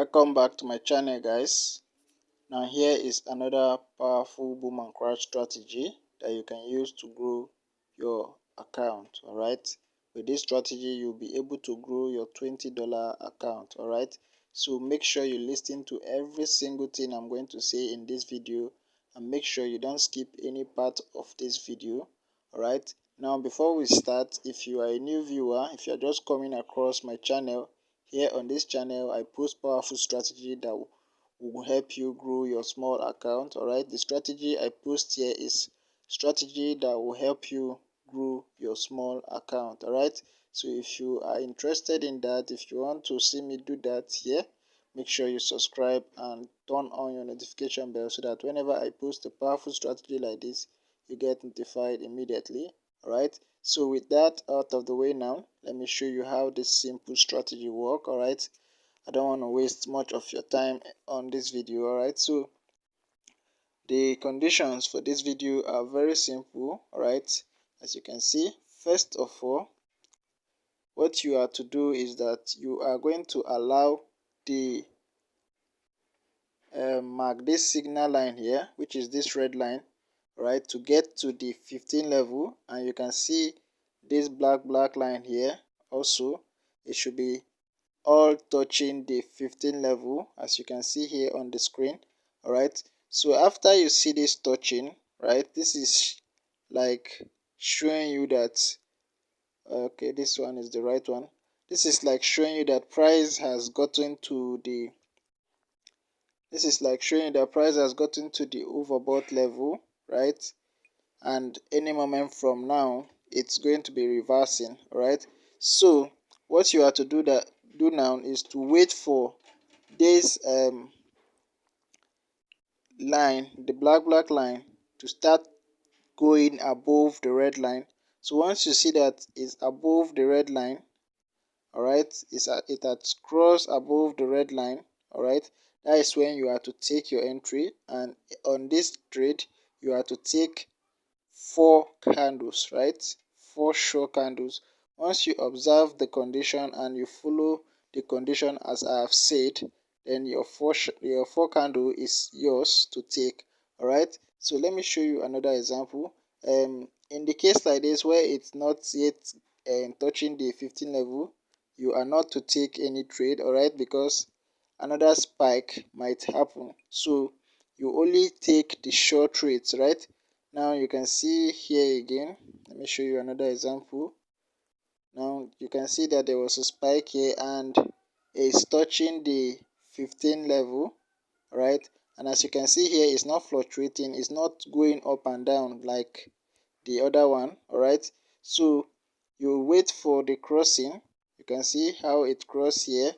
Welcome back to my channel, guys. Now here is another powerful boom and crash strategy that you can use to grow your account. All right, with this strategy you'll be able to grow your $20 account. All right, so make sure you listen to every single thing I'm going to say in this video, and make sure you don't skip any part of this video. All right, now before we start, if you are a new viewer, if you're just coming across my channel, here on this channel I post powerful strategy that will help you grow your small account. All right, the strategy I post here is strategy that will help you grow your small account. All right, so if you are interested in that, if you want to see me do that here, make sure you subscribe and turn on your notification bell so that whenever I post a powerful strategy like this, you get notified immediately. All right, so with that out of the way, now let me show you how this simple strategy work. All right, I don't want to waste much of your time on this video. All right, so the conditions for this video are very simple. All right, as you can see, first of all, what you are to do is that you are going to allow the mark this signal line here, which is this red line, right, to get to the 15 level. And you can see this black line here also. It should be all touching the 15 level, as you can see here on the screen. All right, so after you see this touching, right, this is like showing you that okay, this one is the right one. This is like showing you that price has gotten to the overbought level, right? And any moment from now it's going to be reversing. All right, so what you have to do now is to wait for this line, the black line, to start going above the red line. So once you see that it's above the red line, all right, it has crossed above the red line. All right, that is when you are to take your entry. And on this trade you are to take 4 candles, right? 4 short candles. Once you observe the condition and you follow the condition as I have said, then your four candle is yours to take. All right, so let me show you another example. In the case like this, where it's not yet touching the 15 level, you are not to take any trade. All right, because another spike might happen. So you only take the short trades, right? Now you can see here again, let me show you another example. Now you can see that there was a spike here and it's touching the 15 level, right? And as you can see here, it's not fluctuating, it's not going up and down like the other one. All right, so you wait for the crossing. You can see how it crossed here,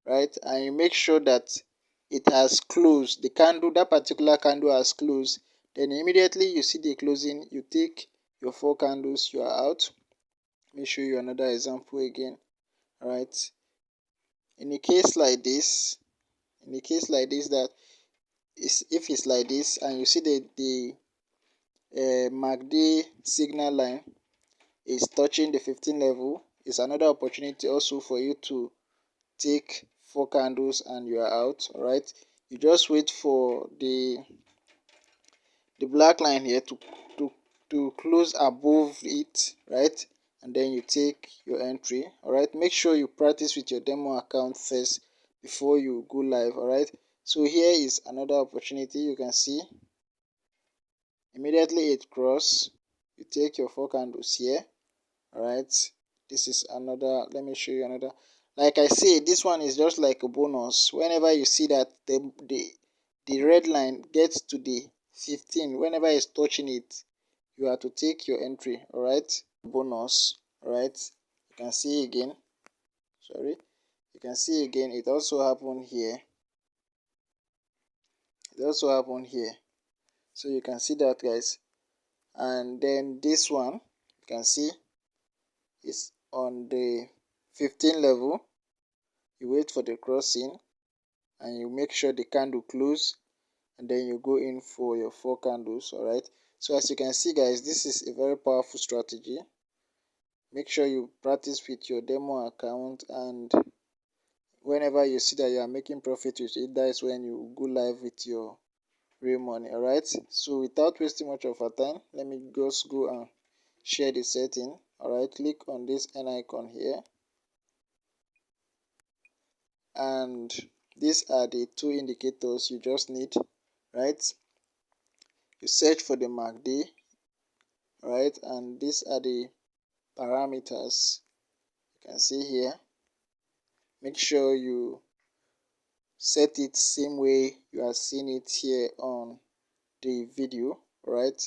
right? And you make sure that it has closed, the candle, that particular candle has closed. Then immediately you see the closing, you take your 4 candles, you are out. Let me show you another example again. All right, in a case like this, that is, if it's like this and you see the MACD signal line is touching the 15 level, it's another opportunity also for you to take 4 candles and you are out. All right, you just wait for the black line here to close above it, right? And then you take your entry. All right, make sure you practice with your demo account first before you go live. All right, so here is another opportunity. You can see immediately it cross, you take your 4 candles here. All right, this is another, let me show you another. Like I say, this one is just like a bonus. Whenever you see that the red line gets to the 15, whenever it's touching it, you have to take your entry. All right, bonus. All right, you can see again, sorry, you can see again, it also happened here, so you can see that, guys. And then this one, you can see is on the 15 level. You wait for the crossing and you make sure the candle close, and then you go in for your 4 candles. All right, so as you can see, guys, this is a very powerful strategy. Make sure you practice with your demo account and whenever you see that you are making profit with it, that is when you go live with your real money. All right, so without wasting much of our time, let me just go and share the setting. All right, click on this n icon here, and these are the two indicators you just need, right? You search for the MACD, right? And these are the parameters you can see here. Make sure you set it same way you are seeing it here on the video, right?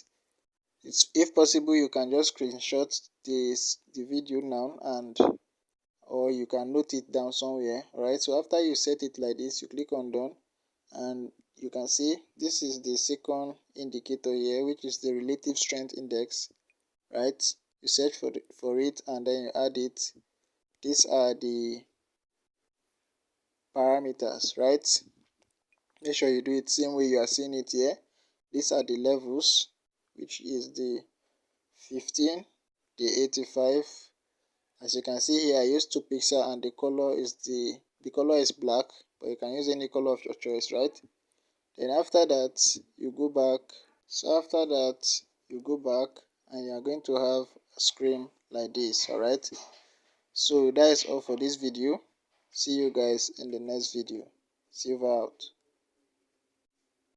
It's, if possible, you can just screenshot the video now, and or you can note it down somewhere. Right, so after you set it like this, you click on done, and you can see this is the second indicator here, which is the relative strength index. Right, you search for it and then you add it. These are the parameters, right? Make sure you do it same way you are seeing it here. These are the levels, which is the 15, the 85. As you can see here, I used 2 pixel and the color is black, but you can use any color of your choice, right? Then after that, you go back. So after that, you go back and you are going to have a screen like this. All right, so that is all for this video. See you guys in the next video. Silver out.